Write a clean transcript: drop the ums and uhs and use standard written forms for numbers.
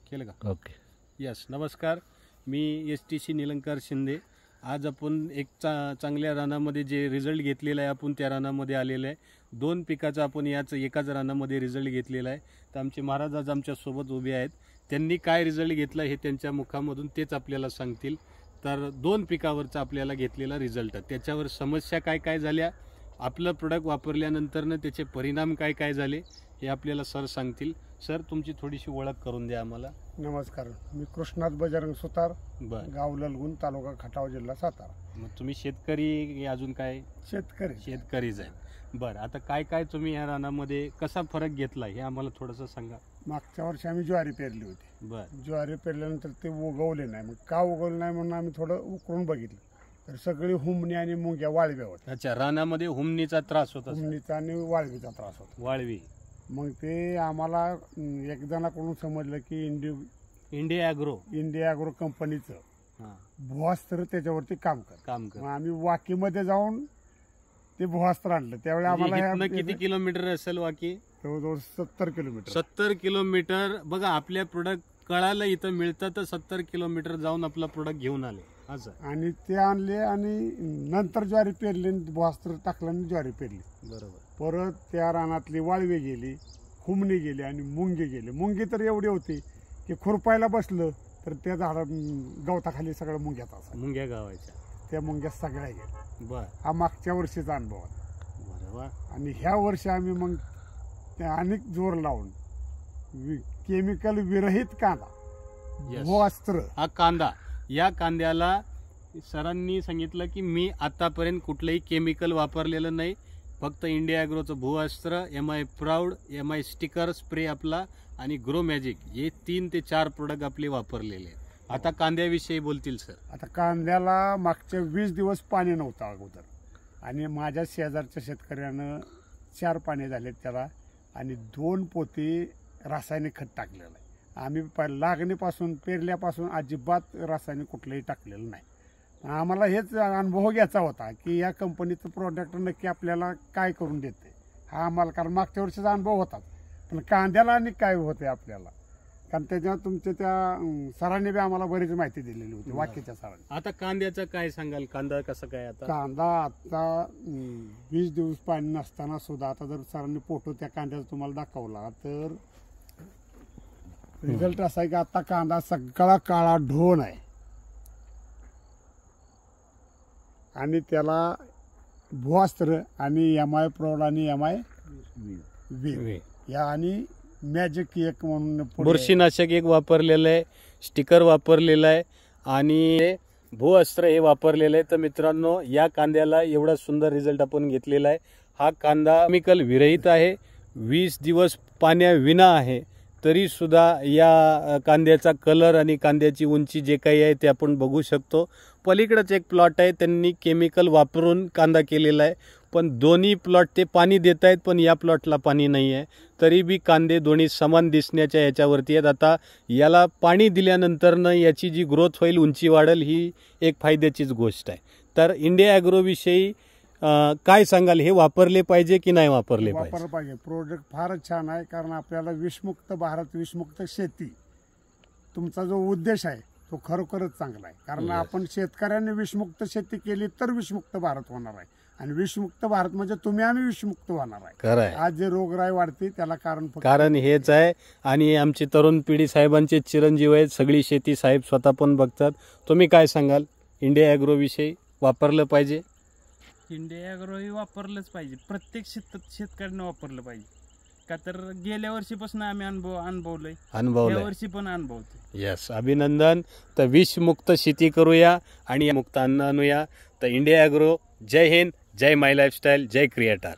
केलं का? Okay. Yes, नमस्कार. मी STC निलंकार शिंदे. आज आपण एक चांगल्या रानामध्ये जे रिझल्ट घेतलेला आहे आपण त्या रानामध्ये आलेलं आहे. 2 पिकाचा आपण याच एकाच रानामध्ये रिझल्ट घेतलेला आहे. तर आमचे महाराज आज आमच्यासोबत उभे आहेत. त्यांनी काय रिझल्ट घेतला हे त्यांच्या मुखामधून तेच आपल्याला सांगतील. तर 2 पिकावरचा आपल्याला घेतलेला रिझल्ट, त्याच्यावर समस्या काय काय झाल्या, आपलं प्रोडक्ट वापरल्यानंतरनं त्याचे परिणाम काय काय झाले हे आपल्याला सर सांगतील. सर, तुमची थोडीशी ओळख करून द्या आम्हाला. नमस्कार, मी कृष्णात बजरंग सुतार, बरं. गाव ललगुण, तालुका खटाव, जिल्हा सातारा. मग तुम्ही शेतकरी की अजून काय? शेतकरीच आहे. बरं, आता काय काय तुम्ही ह्या रानामध्ये कसा फरक घेतला हे आम्हाला थोडंसं सांगा. मागच्या वर्षी आम्ही ज्वारी पेरली होती. बरं. ज्वारी पेरल्यानंतर ते उगवले नाही. मग का उगवले नाही म्हणून आम्ही थोडं उकरून बघितलं, तर सगळी हुमणी आणि मुंग्या वाळव्या होत्या. अच्छा, रानामध्ये हुमणीचा त्रास होता? हुमणीचा आणि वाळवीचा त्रास होता. वाळवी. मग ते आम्हाला एक जणाकडून समजलं की इंडिया ॲग्रो कंपनीचं भुवास्त्र त्याच्यावरती काम कर. मग आम्ही वाकीमध्ये जाऊन ते भुवास्त्र आणलं. त्यावेळी आम्हाला किती किलोमीटर असेल वाकी? जवळजवळ 70 किलोमीटर. 70 किलोमीटर. बघा, आपल्या प्रोडक्ट कळालं इथं मिळतं तर 70 किलोमीटर जाऊन आपला प्रोडक्ट घेऊन आले असं. आणि ते आणले आणि नंतर ज्वारी पेरली, भुवास्त्र टाकलं आणि ज्वारी पेरली. बरोबर. परत त्या रानातली वाळवी गेली, हुमणी गेली आणि मुंगी गेली. मुंगी तर एवढी होती की खुरपायला बसलं तर त्या झाडा गवताखाली सगळं मुंग्यात असा. मुंग्या गावायच्या त्या मुंग्या सगळ्या गेल्या. बर. हा मागच्या वर्षीचा अनुभव आहे. बरोबर. आणि ह्या वर्षी आम्ही मग अनेक जोर लावून केमिकल विरहित कांदा, भुवास्त्र हा कांदा, या कांद्याला सरांनी सांगितलं की मी आतापर्यंत कुठलंही केमिकल वापरलेलं नाही, फक्त इंडिया ॲग्रोचं भुवास्त्र, MI proud, MI sticker spray आपला आणि ग्रो मॅजिक, हे 3 ते 4 प्रोडक्ट आपले वापरलेले. आता कांद्याविषयी बोलतील सर. आता कांद्याला मागच्या 20 दिवस पाणी नव्हतं अगोदर, आणि माझ्या शेजारच्या शेतकऱ्यानं 4 पाणी झाले त्याला, आणि 2 पोती रासायनिक खत टाकलेलं आहे. आम्ही लागणीपासून पेरल्यापासून अजिबात रासायनिक कुठलंही टाकलेलं नाही. आम्हाला हेच अनुभव घ्यायचा होता की या कंपनीचं प्रोडक्ट नक्की आपल्याला काय करून देते हा आम्हाला, कारण मागच्या वर्षीचा अनुभव होता. पण कांद्याला आणि काय होते आपल्याला, कारण त्याच्यावर तुमच्या त्या सरांनी बी आम्हाला बरीच माहिती दिलेली होती, वाक्याच्या सरांनी. आता कांद्याचं काय सांगाल? कांदा कसं काय? आता कांदा 20 दिवस पाणी नसताना सुद्धा आता जर सरांनी फोटो त्या कांद्याचा तुम्हाला दाखवला तर रिझल्ट असा आहे की आता कांदा सगळा काळा ढोण आहे, आणि त्याला भुवास्त्र आणि MI प्रौढ आणि MI वीर या आणि मॅजिक एक म्हणून बुरशीनाशक एक वापरलेलं आहे, स्टिकर वापरलेलं आहे आणि भुवास्त्र हे वापरलेलं आहे. तर मित्रांनो, या कांद्याला एवढा सुंदर रिझल्ट आपण घेतलेला आहे. हा कांदा केमिकल विरहित आहे, 20 दिवस पाण्याविना आहे, तरी सुद्धा या कांद्याचा कलर आणि कांद्याची उंची जे काही आहे ते आपण बघू शकतो. पलीकडंच एक प्लॉट आहे, त्यांनी केमिकल वापरून कांदा केलेला आहे, पण दोन्ही प्लॉट ते पाणी देत आहेत, पण या प्लॉटला पाणी नाही आहे, तरी बी कांदे दोन्ही समान दिसण्याच्या याच्यावरती आहेत. आता याला पाणी दिल्यानंतरनं याची जी ग्रोथ होईल, उंची वाढेल, ही एक फायद्याचीच गोष्ट आहे. तर इंडिया ॲग्रोविषयी काय सांगाल? हे वापरले पाहिजे की नाही वापरले पाहिजे? प्रोडक्ट फारच छान आहे, कारण आपल्याला विषमुक्त भारत, विषमुक्त शेती, तुमचा जो उद्देश आहे तो खरोखरच चांगला आहे. कारण आपण शेतकऱ्यांनी विषमुक्त शेती केली तर विषमुक्त भारत होणार आहे, आणि विषमुक्त भारत म्हणजे तुम्ही आम्ही विषमुक्त होणार आहे. खरं आहे. आज जे रोगराई वाढते त्याला कारण हेच आहे. आणि आमची तरुण पिढी साहेबांचे चिरंजीव आहेत, सगळी शेती साहेब स्वतः पण बघतात. तुम्ही काय सांगाल? इंडिया ॲग्रोविषयी वापरलं पाहिजे? इंडिया ॲग्रो हे वापरलंच पाहिजे, प्रत्येक शेतकऱ्यांना वापरलं पाहिजे. का तर गेल्या वर्षीपासून आम्ही अनुभवलंय, या वर्षी पण अनुभवतो. यस, अभिनंदन. तर विषमुक्त शेती करूया आणि मुक्त अन्न आणूया. तर इंडिया ॲग्रो, जय हिंद, जय माय लाईफस्टाईल, जय क्रिएटर.